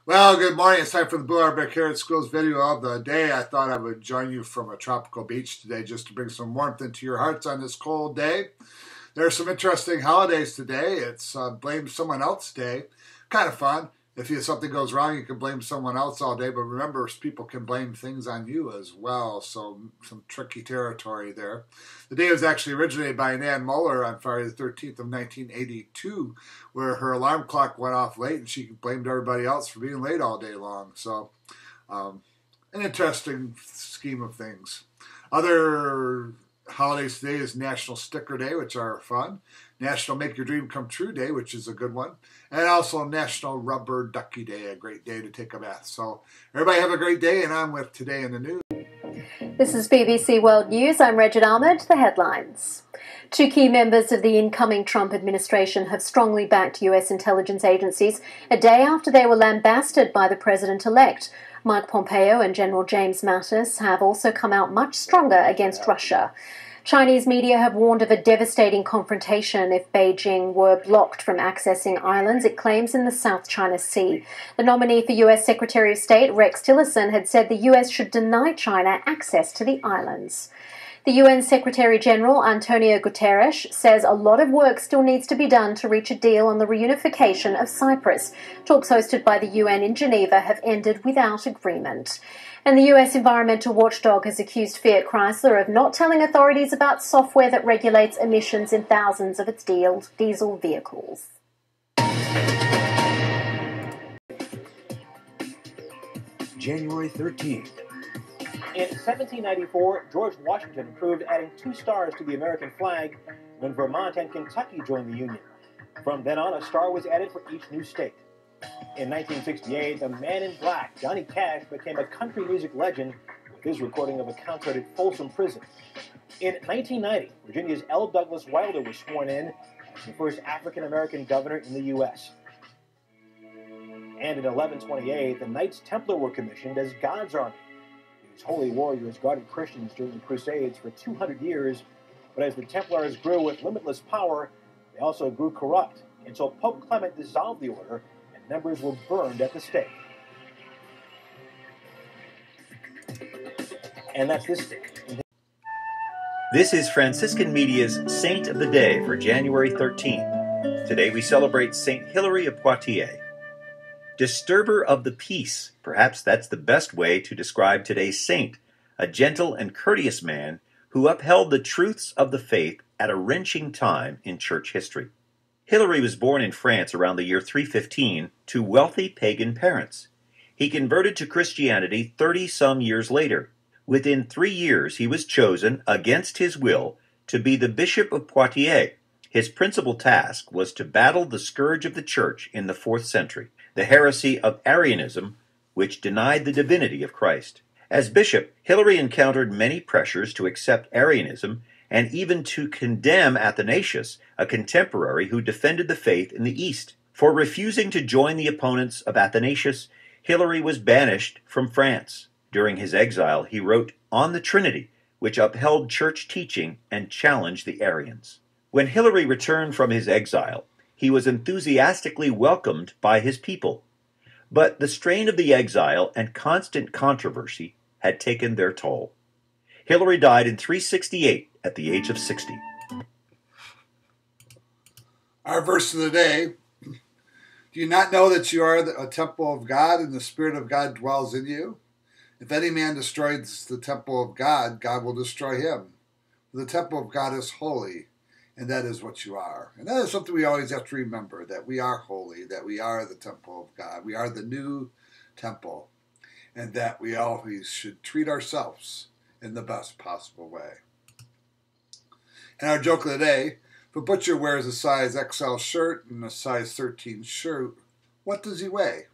Well, good morning. It's time for the Blue Arbor Carrot Schools video of the day. I thought I would join you from a tropical beach today just to bring some warmth into your hearts on this cold day. There are some interesting holidays today. It's Blame Someone Else Day. Kind of fun. If something goes wrong, you can blame someone else all day. But remember, people can blame things on you as well. So some tricky territory there. The day was actually originated by Nan Muller on Friday the 13th of 1982, where her alarm clock went off late and she blamed everybody else for being late all day long. So an interesting scheme of things. Other holidays today is National Sticker Day, which are fun. National Make Your Dream Come True Day, which is a good one. And also National Rubber Ducky Day, a great day to take a bath. So everybody have a great day, and on with Today in the News. This is BBC World News. I'm Regid Ahmed. The headlines. Two key members of the incoming Trump administration have strongly backed US intelligence agencies a day after they were lambasted by the president-elect. Mike Pompeo and General James Mattis have also come out much stronger against Russia. Chinese media have warned of a devastating confrontation if Beijing were blocked from accessing islands it claims in the South China Sea. The nominee for US Secretary of State, Rex Tillerson, had said the US should deny China access to the islands. The UN Secretary-General, Antonio Guterres, says a lot of work still needs to be done to reach a deal on the reunification of Cyprus. Talks hosted by the UN in Geneva have ended without agreement. And the US environmental watchdog has accused Fiat Chrysler of not telling authorities about software that regulates emissions in thousands of its diesel vehicles. January 13th. In 1794, George Washington approved adding 2 stars to the American flag when Vermont and Kentucky joined the Union. From then on, a star was added for each new state. In 1968, the Man in Black, Johnny Cash, became a country music legend with his recording of a concert at Folsom Prison. In 1990, Virginia's L. Douglas Wilder was sworn in as the first African-American governor in the U.S. And in 1128, the Knights Templar were commissioned as God's army. These holy warriors guarded Christians during the Crusades for 200 years, but as the Templars grew with limitless power, they also grew corrupt until Pope Clement dissolved the order and members were burned at the stake. And that's this day. This is Franciscan Media's Saint of the Day for January 13th. Today we celebrate Saint Hilary of Poitiers. Disturber of the peace. Perhaps that's the best way to describe today's saint, a gentle and courteous man who upheld the truths of the faith at a wrenching time in church history. Hilary was born in France around the year 315 to wealthy pagan parents. He converted to Christianity 30-some years later. Within 3 years, he was chosen, against his will, to be the Bishop of Poitiers. His principal task was to battle the scourge of the Church in the 4th century, the heresy of Arianism, which denied the divinity of Christ. As bishop, Hilary encountered many pressures to accept Arianism and even to condemn Athanasius, a contemporary who defended the faith in the East. For refusing to join the opponents of Athanasius, Hilary was banished from France. During his exile, he wrote On the Trinity, which upheld church teaching and challenged the Arians. When Hilary returned from his exile, he was enthusiastically welcomed by his people. But the strain of the exile and constant controversy had taken their toll. Hilary died in 368 at the age of 60. Our verse of the day: do you not know that you are a temple of God and the Spirit of God dwells in you? If any man destroys the temple of God, God will destroy him. For the temple of God is holy, and that is what you are. And that is something we always have to remember, that we are holy, that we are the temple of God. We are the new temple, and that we always should treat ourselves in the best possible way. And our joke of the day: if a butcher wears a size XL shirt and a size 13 shirt, what does he weigh?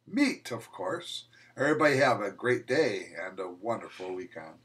Meat, of course. Everybody have a great day and a wonderful weekend.